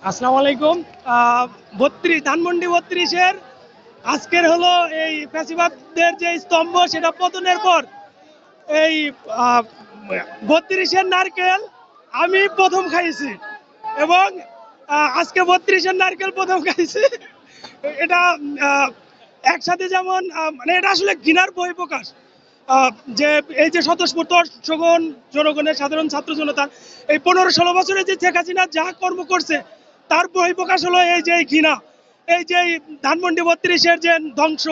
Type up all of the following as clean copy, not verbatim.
আসসালামু আলাইকুম। 32 ধানমন্ডি 32-এর আজকের হলো এই ফ্যাসিবাদের যে স্তম্ভ সেটা পতনের পর এই 32-এর নারকেল আমি প্রথম খাইছি এবং আজকে 32-এর নারকেল প্রথম খাইছি। এটা আহ, একসাথে যেমন মানে এটা আসলে ঘৃণার বহিঃপ্রকাশ। যে এই যে স্বতঃস্ফূর্ত অংশগ্রহণ জনগণের সাধারণ ছাত্র জনতা এই 15-16 বছরে যে শেখ হাসিনা যা কর্ম করছে তার বহিঃপ্রকাশ হলো এই যে ঘৃণা, এই যে ধানমন্ডি 32-এর যে ধ্বংস,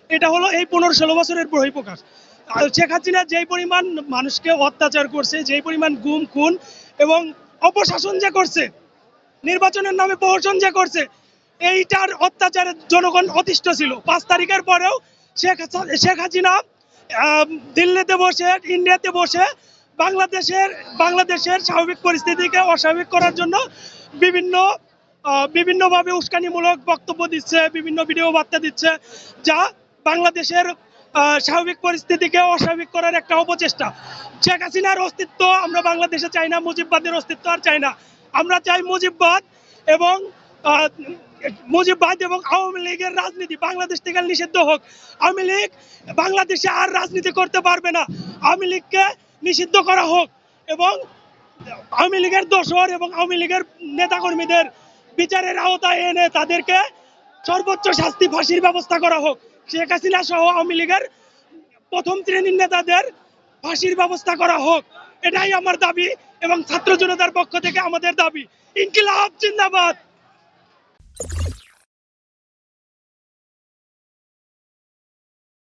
এটা হলো এই 15-16 বছরের বহিঃপ্রকাশ। আর শেখ হাসিনা যেই পরিমাণ মানুষকে অত্যাচার করছে, যেই পরিমাণ গুম খুন এবং অপশাসন যে করছে, নির্বাচনের নামে প্রহসন যে করছে, এইটার অত্যাচারে জনগণ অতিষ্ঠ ছিল। 5 তারিখের পরেও শেখ হাসিনা দিল্লিতে বসে, ইন্ডিয়াতে বসে বাংলাদেশের বাংলাদেশের স্বাভাবিক পরিস্থিতিকে অস্বাভাবিক করার জন্য বিভিন্ন বিভিন্নভাবে উস্কানিমূলক বক্তব্য দিচ্ছে, বিভিন্ন ভিডিও বার্তা দিচ্ছে, যা বাংলাদেশের স্বাভাবিক পরিস্থিতিকে অস্বাভাবিক করার একটা অপচেষ্টা। শেখ হাসিনার অস্তিত্ব আমরা বাংলাদেশে চাই না, মুজিববাদের অস্তিত্ব আর চাই না। আমরা চাই মুজিববাদ এবং আহ, মুজিববাদ এবং আওয়ামী লীগের রাজনীতি বাংলাদেশ থেকে নিষিদ্ধ হোক। আওয়ামী লীগ বাংলাদেশে আর রাজনীতি করতে পারবে না। আওয়ামী লীগকে নিষিদ্ধ করা হোক এবং আওয়ামী লীগের দোসর এবং আওয়ামী লীগের নেতাকর্মীদের বিচারের আওতায় এনে তাদেরকে সর্বোচ্চ শাস্তি, ফাঁসির ব্যবস্থা করা হোক। শেখ হাসিনা সহ আওয়ামী লীগের প্রথম শ্রেণীর নেতাদের ফাঁসির ব্যবস্থা করা হোক। এটাই আমার দাবি এবং ছাত্র জনতার পক্ষ থেকে আমাদের দাবি। ইনকিলাব জিন্দাবাদ।